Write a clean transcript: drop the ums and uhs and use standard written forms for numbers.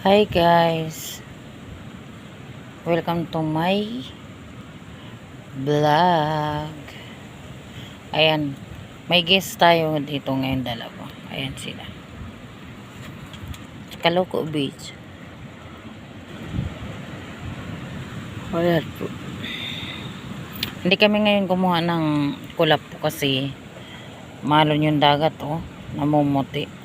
Hi guys, welcome to my vlog. Ayan, may guest tayo dito ngayon, dalawa. Ayan sila, Calooco Beach. Ayan po. Hindi kami ngayon kumuha ng kulap po kasi malon yung dagat, namumuti.